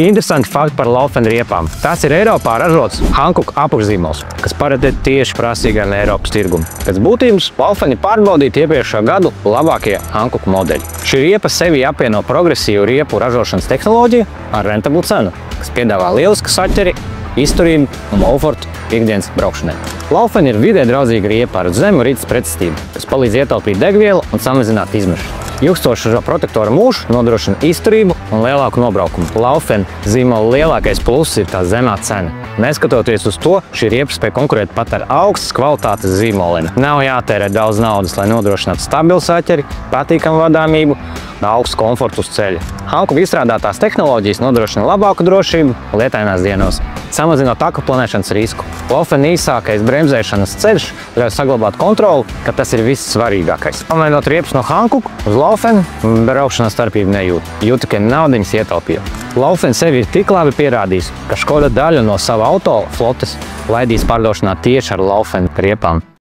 Interesanti fakti par Laufen riepām. Tas ir Eiropā ražots Hankook apakšzīmols, kas paredzēts tieši prasīgajam Eiropas tirgumam. Pēc būtības Laufen ir pārbaudīti iepriekšējā gadu labākie Hankook modeļi. Šī riepa sevi apvieno progresīvu riepu ražošanas tehnoloģiju ar rentablu cenu, kas piedāvā lielisku saķeri, izturību un komfortu ikdienas braukšanai. Laufen ir vidē draudzīga riepa ar zemu rites pretestību, kas palīdz ietaupīt degvielu un samazināt izmešus. Ilgstoša protektora mūžs nodrošina izturību un lielāku nobraukumu. Laufen zīmola lielākais pluss ir tā zemā cena. Neskatoties uz to, šī riepa spēj konkurēt pat ar augstas kvalitātes zīmoliem. Nav jātērē daudz naudas, lai nodrošinātu stabilu saķeri, patīkamu vadāmību un augstu komfortu uz ceļa. Hankook izstrādātās tehnoloģijas nodrošina labāku drošību lietainās dienās, samazinot akuplanēšanas risku. Laufen īsākais bremzēšanas ceļš ļauj saglabāt kontroli, ka tas ir viss svarīgākais. Pamainot riepas no Hankook uz Laufen, braukšanas starpību nejūt. Jūt tikai naudiņas ietaupīja. Laufen sevi ir tik labi pierādījis, ka Škoda daļu no sava auto flotes laidīs pārdošanā tieši ar Laufen riepām.